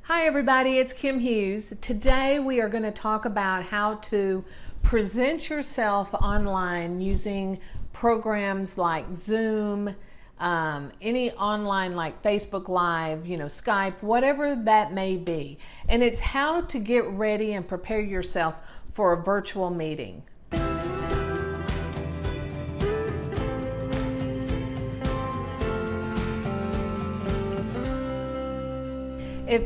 Hi everybody, it's Kim Hughes. Today we are going to talk about how to present yourself online using programs like Zoom, any online like Facebook Live, Skype, whatever that may be. And it's how to get ready and prepare yourself for a virtual meeting. If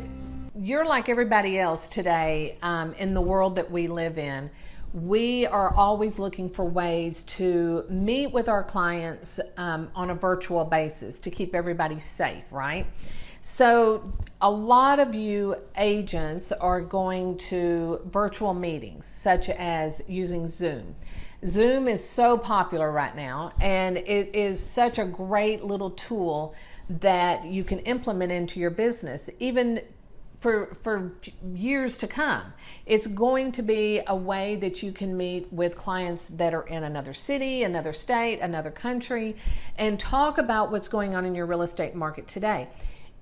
you're like everybody else today in the world that we live in, we are always looking for ways to meet with our clients on a virtual basis to keep everybody safe, right? So a lot of you agents are going to virtual meetings, such as using Zoom. Zoom is so popular right now, and it is such a great little tool that you can implement into your business, even for years to come. It's going to be a way that you can meet with clients that are in another city, another state, another country, and talk about what's going on in your real estate market today.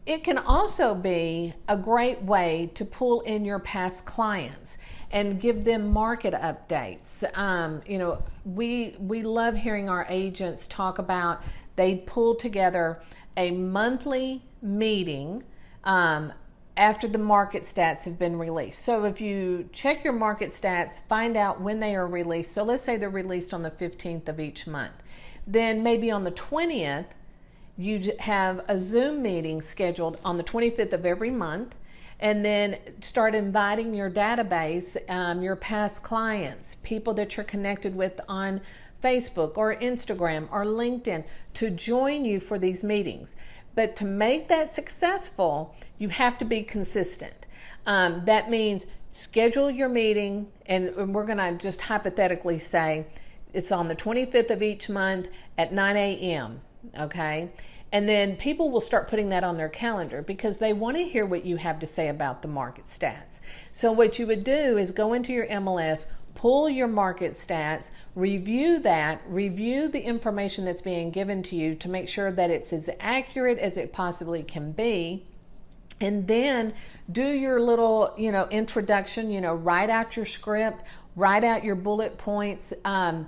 It can also be a great way to pull in your past clients and give them market updates. We love hearing our agents talk about they pull together a monthly meeting after the market stats have been released. So if you check your market stats, find out when they are released. So let's say they're released on the 15th of each month. Then maybe on the 20th, you have a Zoom meeting scheduled on the 25th of every month, and then start inviting your database, your past clients, people that you're connected with on Facebook or Instagram or LinkedIn to join you for these meetings. But to make that successful, you have to be consistent. That means schedule your meeting, and we're going to just hypothetically say it's on the 25th of each month at 9 a.m., okay? And then people will start putting that on their calendar because they want to hear what you have to say about the market stats. So what you would do is go into your MLS, pull your market stats, review the information that's being given to you to make sure that it's as accurate as it possibly can be. And then do your little, introduction, write out your script, write out your bullet points,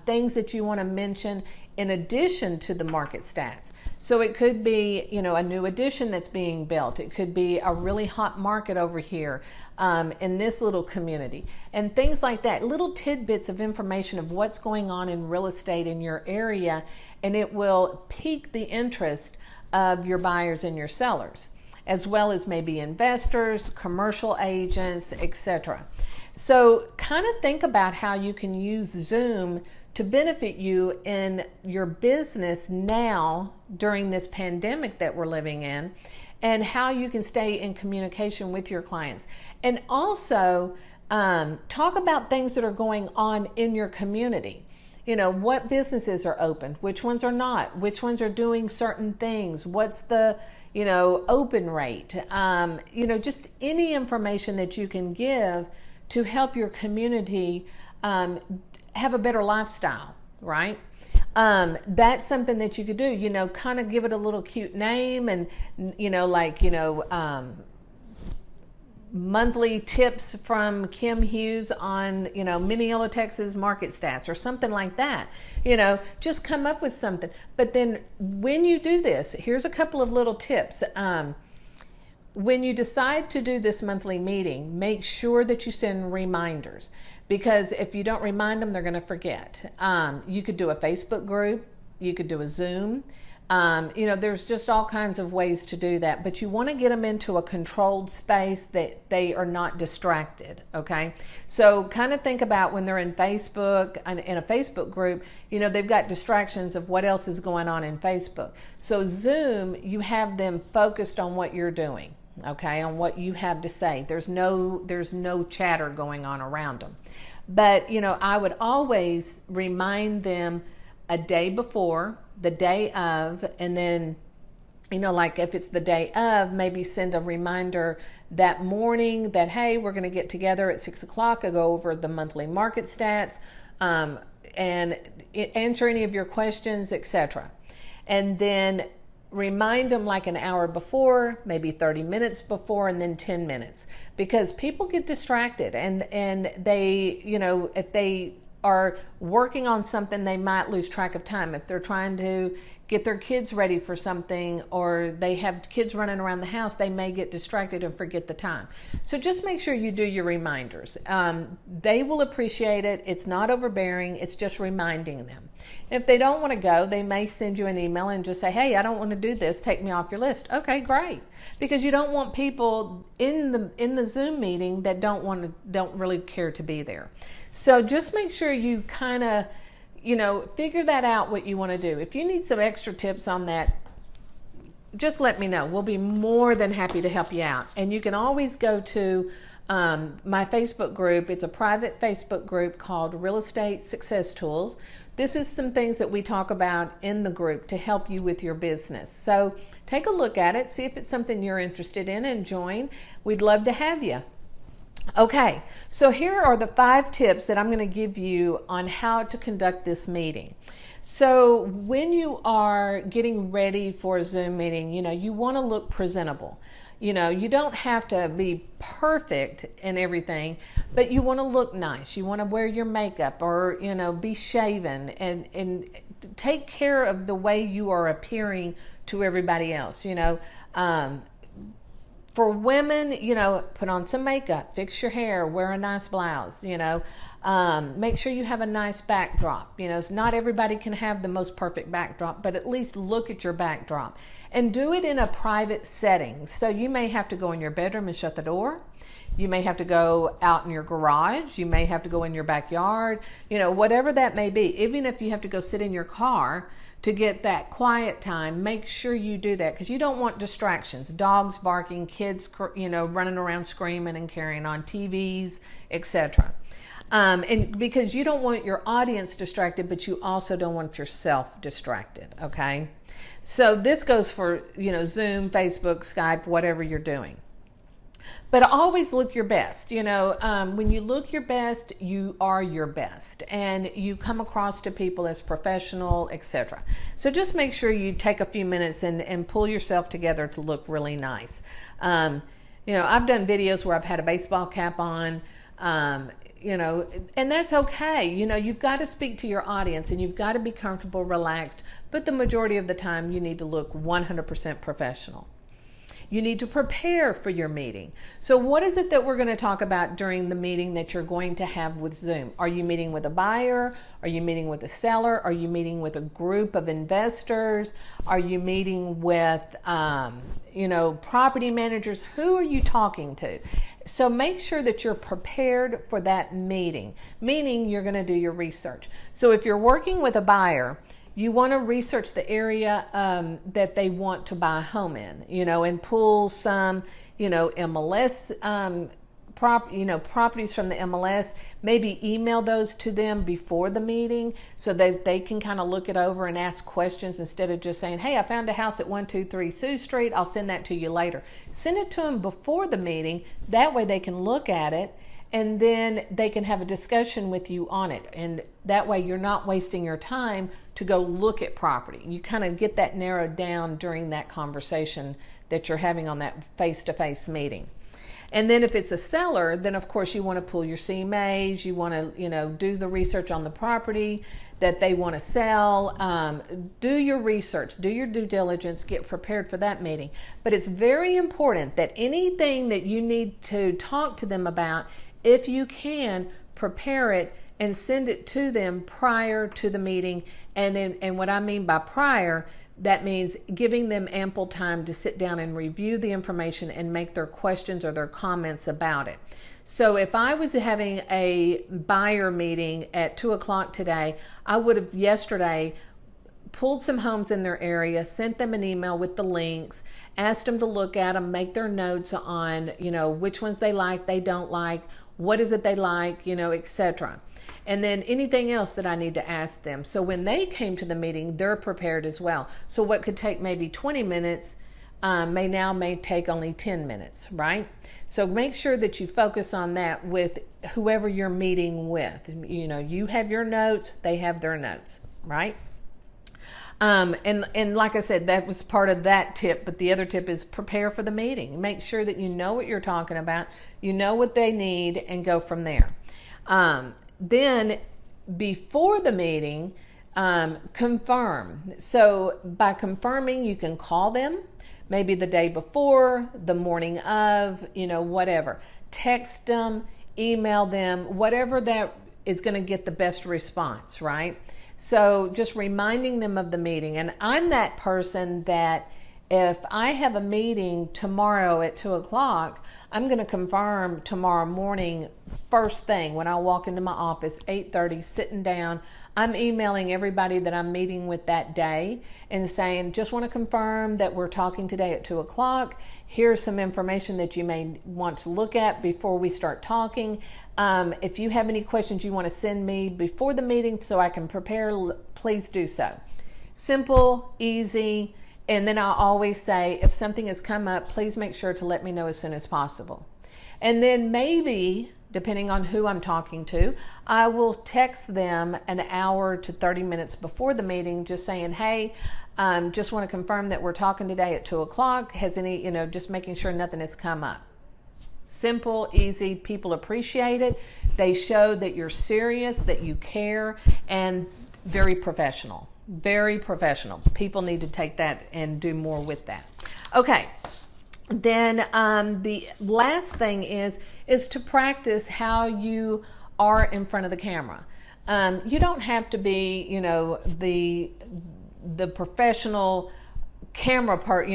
things that you want to mention in addition to the market stats. So it could be, a new addition that's being built. It could be a really hot market over here in this little community and things like that. Little tidbits of information of what's going on in real estate in your area, and it will pique the interest of your buyers and your sellers, as well as maybe investors, commercial agents, etc. So kind of think about how you can use Zoom to benefit you in your business now during this pandemic that we're living in, and how you can stay in communication with your clients. And also talk about things that are going on in your community. What businesses are open, which ones are not, which ones are doing certain things, what's the open rate, just any information that you can give to help your community have a better lifestyle, right? That's something that you could do, kind of give it a little cute name and, monthly tips from Kim Hughes on, Mineola, Texas market stats or something like that. Just come up with something. But then when you do this, here's a couple of little tips. When you decide to do this monthly meeting, make sure that you send reminders, because if you don't remind them, they're going to forget. You could do a Facebook group. You could do a Zoom. There's just all kinds of ways to do that, but you want to get them into a controlled space that they are not distracted, okay? So kind of think about when they're in Facebook, in a Facebook group, they've got distractions of what else is going on in Facebook. So Zoom, you have them focused on what you're doing, okay, on what you have to say. There's no chatter going on around them. But, I would always remind them a day before, the day of, and then, like if it's the day of, maybe send a reminder that morning that, hey, we're going to get together at 6 o'clock and go over the monthly market stats and answer any of your questions, etc. And then remind them like an hour before, maybe 30 minutes before, and then 10 minutes, because people get distracted, and they, if they are working on something, they might lose track of time. If they're trying to get their kids ready for something, or they have kids running around the house, they may get distracted and forget the time. So just make sure you do your reminders. They will appreciate it. It's not overbearing. It's just reminding them. If they don't want to go, they may send you an email and just say, hey, I don't want to do this. Take me off your list. Okay, great. Because you don't want people in the Zoom meeting that don't really care to be there. So just make sure you kind of, figure that out, what you want to do. If you need some extra tips on that, just let me know. We'll be more than happy to help you out. And you can always go to my Facebook group. It's a private Facebook group called Real Estate Success Tools. This is some things that we talk about in the group to help you with your business. So take a look at it, see if it's something you're interested in, and join. We'd love to have you. Okay, so here are the 5 tips that I'm going to give you on how to conduct this meeting. So when you are getting ready for a Zoom meeting, you want to look presentable. You don't have to be perfect in everything, but you want to look nice. You want to wear your makeup, or, be shaven, and take care of the way you are appearing to everybody else. For women, put on some makeup, fix your hair, wear a nice blouse, make sure you have a nice backdrop. Not everybody can have the most perfect backdrop, but at least look at your backdrop and do it in a private setting. So you may have to go in your bedroom and shut the door. You may have to go out in your garage. You may have to go in your backyard, whatever that may be. Even if you have to go sit in your car to get that quiet time, make sure you do that, because you don't want distractions. Dogs barking, kids, running around screaming and carrying on, TVs, etc. And because you don't want your audience distracted, but you also don't want yourself distracted, okay? So this goes for, Zoom, Facebook, Skype, whatever you're doing. But always look your best. When you look your best, you are your best, and you come across to people as professional, etc. So just make sure you take a few minutes and pull yourself together to look really nice. I've done videos where I've had a baseball cap on, and that's okay. You've got to speak to your audience, and you've got to be comfortable, relaxed, but the majority of the time you need to look 100% professional. You need to prepare for your meeting. So what is it that we're going to talk about during the meeting that you're going to have with Zoom? Are you meeting with a buyer? Are you meeting with a seller? Are you meeting with a group of investors? Are you meeting with, property managers? Who are you talking to? So make sure that you're prepared for that meeting, meaning you're going to do your research. So if you're working with a buyer, you want to research the area that they want to buy a home in, and pull some, MLS properties from the MLS. Maybe email those to them before the meeting so that they can kind of look it over and ask questions, instead of just saying, hey, I found a house at 123 Sioux Street. I'll send that to you later. Send it to them before the meeting. That way they can look at it, and then they can have a discussion with you on it. And that way you're not wasting your time to go look at property. You kind of get that narrowed down during that conversation that you're having on that face-to-face meeting. And then if it's a seller, then of course you want to pull your CMAs, you want to, do the research on the property that they want to sell. Do your research, do your due diligence, get prepared for that meeting. But it's very important that anything that you need to talk to them about, if you can, prepare it and send it to them prior to the meeting. And what I mean by prior, that means giving them ample time to sit down and review the information and make their questions or their comments about it. So if I was having a buyer meeting at 2 o'clock today, I would have yesterday pulled some homes in their area, sent them an email with the links, asked them to look at them, make their notes on, which ones they like, they don't like, what is it they like, etc. And then anything else that I need to ask them. So when they came to the meeting, they're prepared as well. So what could take maybe 20 minutes may take only 10 minutes, right? So make sure that you focus on that with whoever you're meeting with. You have your notes, they have their notes, right? And like I said, that was part of that tip, but the other tip is prepare for the meeting. Make sure that you know what you're talking about, you know what they need, and go from there. Then before the meeting, confirm. So by confirming, you can call them, maybe the day before, the morning of, whatever. Text them, email them, whatever that is going to get the best response, right? So just reminding them of the meeting. And I'm that person that if I have a meeting tomorrow at 2 o'clock, I'm going to confirm tomorrow morning, first thing, when I walk into my office, 8:30, sitting down. I'm emailing everybody that I'm meeting with that day and saying, just want to confirm that we're talking today at 2 o'clock. Here's some information that you may want to look at before we start talking. If you have any questions you want to send me before the meeting so I can prepare, please do so. Simple, easy. And then I'll always say, if something has come up, please make sure to let me know as soon as possible. And then maybe, depending on who I'm talking to, I will text them an hour to 30 minutes before the meeting, just saying, hey, just want to confirm that we're talking today at 2 o'clock. Has any, just making sure nothing has come up. Simple, easy. People appreciate it. They show that you're serious, that you care, and very professional. Very professional. People need to take that and do more with that. Okay. Then the last thing is to practice how you are in front of the camera. You don't have to be, the professional camera part,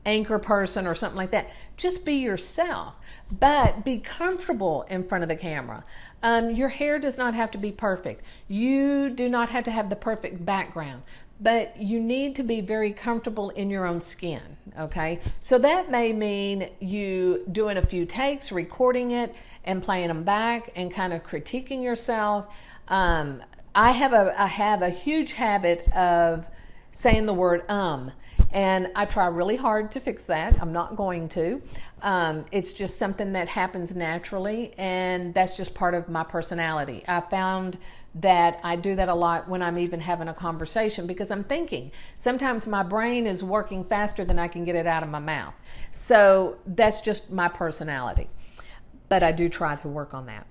anchor person or something like that. Just be yourself, but be comfortable in front of the camera. Your hair does not have to be perfect. You do not have to have the perfect background, but you need to be very comfortable in your own skin, okay? So that may mean you doing a few takes, recording it, and playing them back and kind of critiquing yourself. I have a huge habit of saying the word and I try really hard to fix that. I'm not going to. It's just something that happens naturally, and that's just part of my personality. I found that I do that a lot when I'm even having a conversation because I'm thinking. Sometimes my brain is working faster than I can get it out of my mouth. So that's just my personality. But I do try to work on that.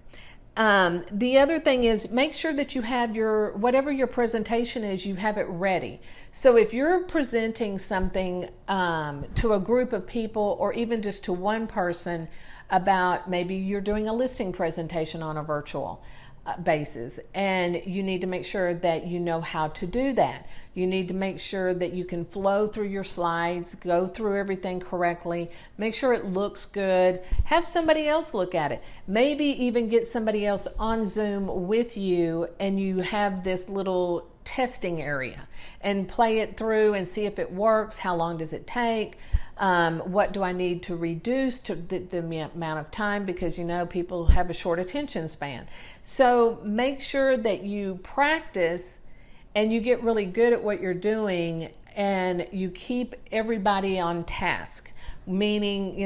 The other thing is make sure that you have whatever your presentation is, you have it ready. So if you're presenting something to a group of people or even just to one person about maybe you're doing a listing presentation on a virtual basis, and you need to make sure that you know how to do that. You need to make sure that you can flow through your slides, go through everything correctly, make sure it looks good, have somebody else look at it, maybe even get somebody else on Zoom with you, and you have this little testing area and play it through and see if it works. How long does it take? What do I need to reduce to the amount of time, because people have a short attention span. So make sure that you practice and you get really good at what you're doing, and you keep everybody on task, meaning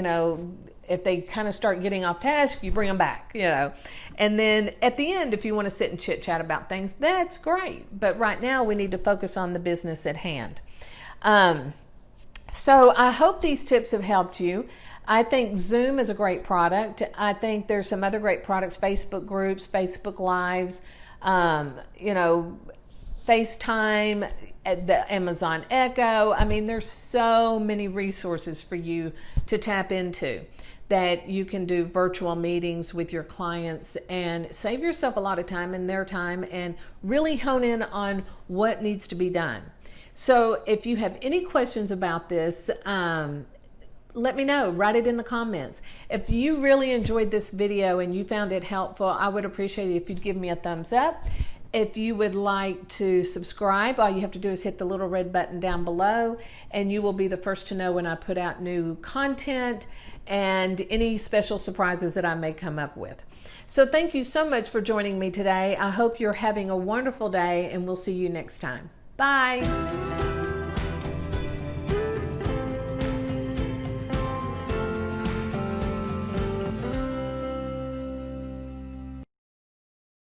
if they kind of start getting off task, you bring them back, and then at the end, if you want to sit and chit chat about things, that's great. But right now we need to focus on the business at hand. So I hope these tips have helped you. I think Zoom is a great product. I think there's some other great products, Facebook groups, Facebook Lives, Facetime, the Amazon Echo. I mean, there's so many resources for you to tap into that you can do virtual meetings with your clients and save yourself a lot of time and their time and really hone in on what needs to be done. So if you have any questions about this, let me know. Write it in the comments. If you really enjoyed this video and you found it helpful, I would appreciate it if you'd give me a thumbs up. If you would like to subscribe, all you have to do is hit the little red button down below, and you will be the first to know when I put out new content and any special surprises that I may come up with. So thank you so much for joining me today. I hope you're having a wonderful day, and we'll see you next time. Bye.